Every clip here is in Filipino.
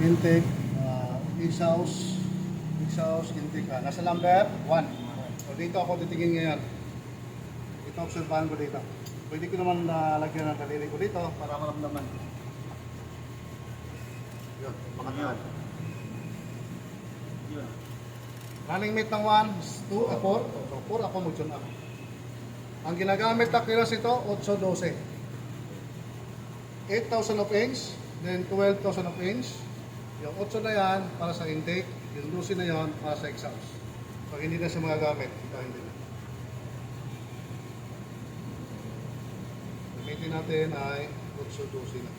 Intake, exhaust, intake. Nasa number 1. So dito ako titingin ngayon. Ito obserbahan ko dito. Pwede ko naman lagyan ng daliri ko dito para maramdaman. Yun, makataan. Yun. Running mate ng 1, 2, 4. So 4 ako mag-tune up. Ang ginagamit na kilos ito, 8-12. 8,000 of inch, then 12,000 of inch. Yung 8 na yan para sa intake, yung 12 na yan para sa exhaust. Pag hindi na siya magagamit, hindi na. Gamitin natin ay 8-12 na.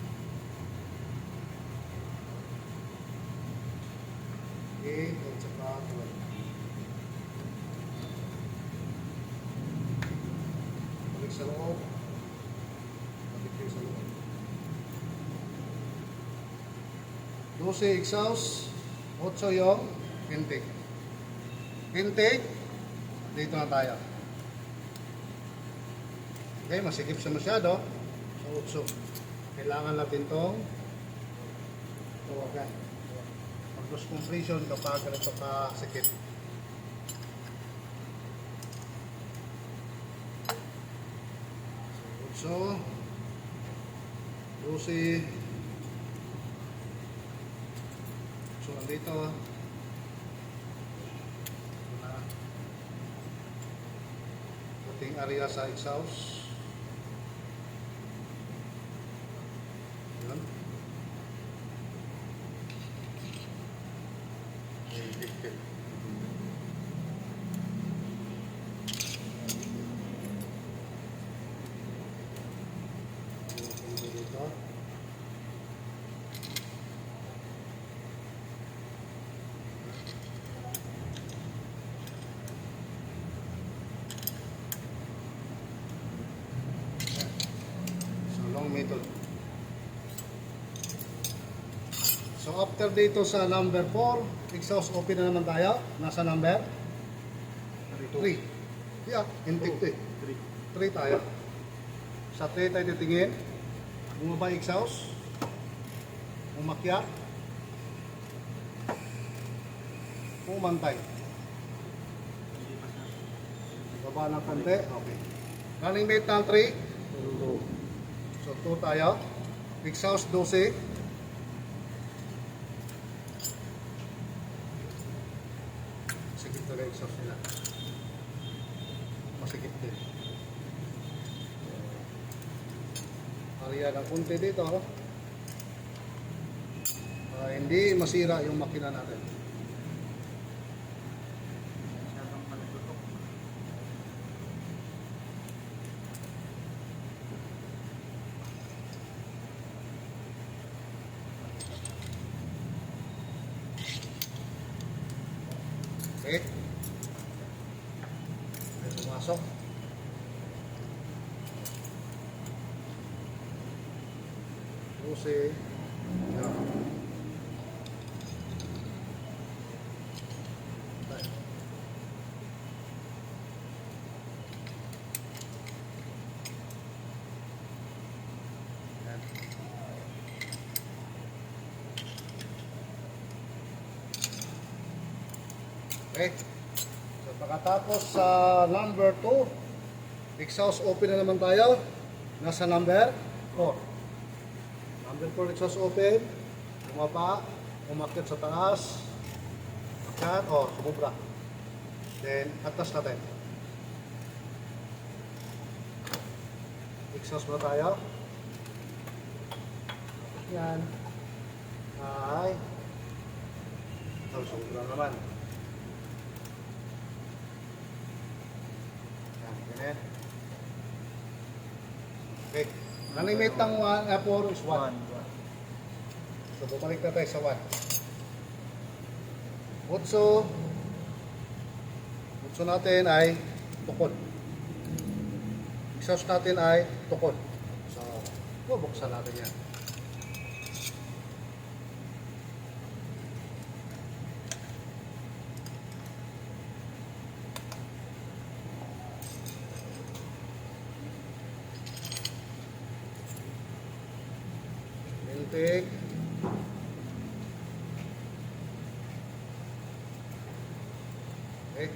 Okay, at saka 12. Balik sa loob. Balik kayo sa loob. 12 exhaust, 8 yung intake. Intake, dito na tayo. Okay, masikip siya masyado. So, 8. Kailangan natin itong tawagan. Mag-loss compression kapag ganito kasikip. So, 12. So, nandito. Puting area sa exhaust. Yun. Dito. Long method. So after dito sa number 4, exhaust open na naman tayo. Nasa number 3. Yeah, intake 3 tayo. Sa 3 tayo titingin. Bumaba exhaust. Umakyat. Umantay. Baba ng konti. Okay. Running mate ng 3. So 2 tayo. Exhaust 12. Masikip talaga exhaust nila. Masikip din. Area ng kunti dito. Hindi masira yung makina natin. Okay. May pumasok. Pusi. Yan. Okay. So pagkatapos sa number 2, exhaust open na naman tayo. Nasa number 4. Number 4 exhaust open. Bumaba, umakyat sa taas. Akyat, sumubra. Then atas natin. Exhaust muna tayo. Yan. Ay. Sumubra naman. Ganyan. Okay. Ang limit ng 4 is 1. So, bumalik na tayo sa 1. 8 natin ay tukod. Exhaust natin ay tukod. So, bubuksan natin yan. Intake. Okay.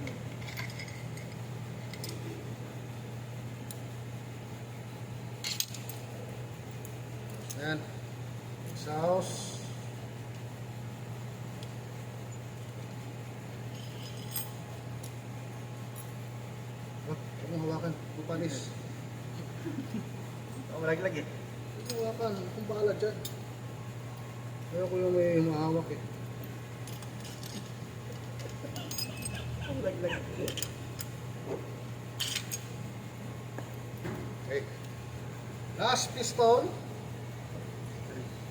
Ayan. Exhaust. Oh, huwag mong hawakan. Pupanis. Malaglag eh. Huwag mong hawakan. Kung bahala dyan. Ayoko yung may humahawak eh. Malaglag. Okay. Last piston.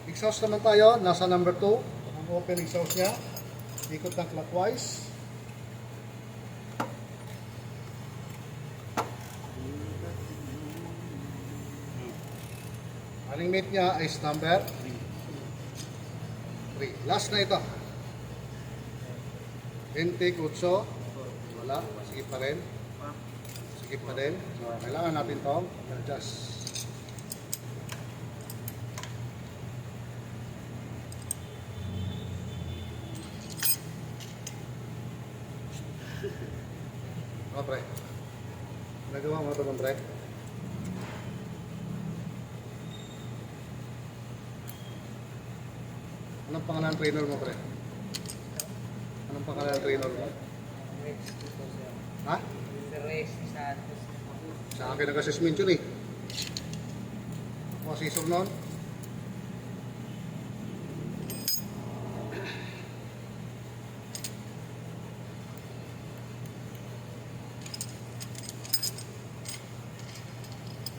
Exhaust naman tayo. Nasa number 2. Ang open exhaust niya. Ikot ng clockwise. Running mate niya is number 3. Last na ito. Intake 8. Wala. Sige pa rin. Sige pa rin. So, kailangan natin ito. Adjust. Mga pre. Nagawa mo ito ng pre. Anong pangalan ng trainer mo, pre? Anong pangalan ng trainer mo? Ha? Sa akin nag-assessment yun eh. Ako si Sir noon.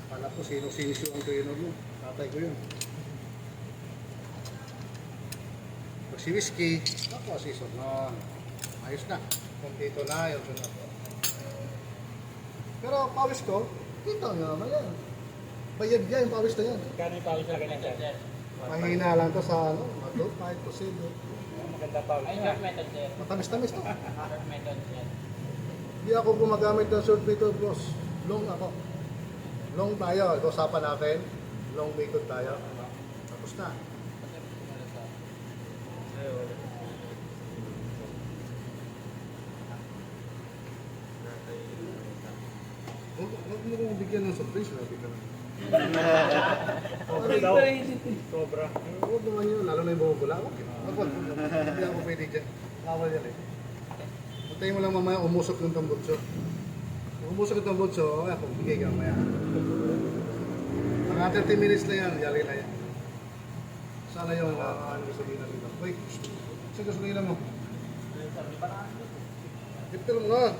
Kala ko sino-sinisyo ang trainer mo. Tatay ko yun. Pag si Whiskey, ako si Sir noon. Ayos na. Kompleto na yun. Pero pawis ko, kita nga naman yan. Bayad yan yung pawis na yan. Kano yung pawis na ganyan, sir? Mahina lang to sa ano, 5%. Maganda pawis. Ay, short method, sir. Matamis-tamis to. Short method, sir. Hindi ako gumagamit ng short method, boss. Long ako. Long tayo. Ito usapan natin. Long method tayo. Tapos na. Huwag mo kong bigyan ng surprise. Sabi ka na. Sobra daw. Sobra. Huwag naman yun. Lalo na yung bumubula. Huwag. Hindi ako pwede dyan. Kawal yan eh. Patayin mo lang mamaya umusok yung tambutso. Kung umusok yung tambutso, kaya kung bigay ka mamaya. Mga 30 minutes na yan. Yali na yan. Sana yung gasolina dito. Uy, sa gasolina mo. Ipil mo na.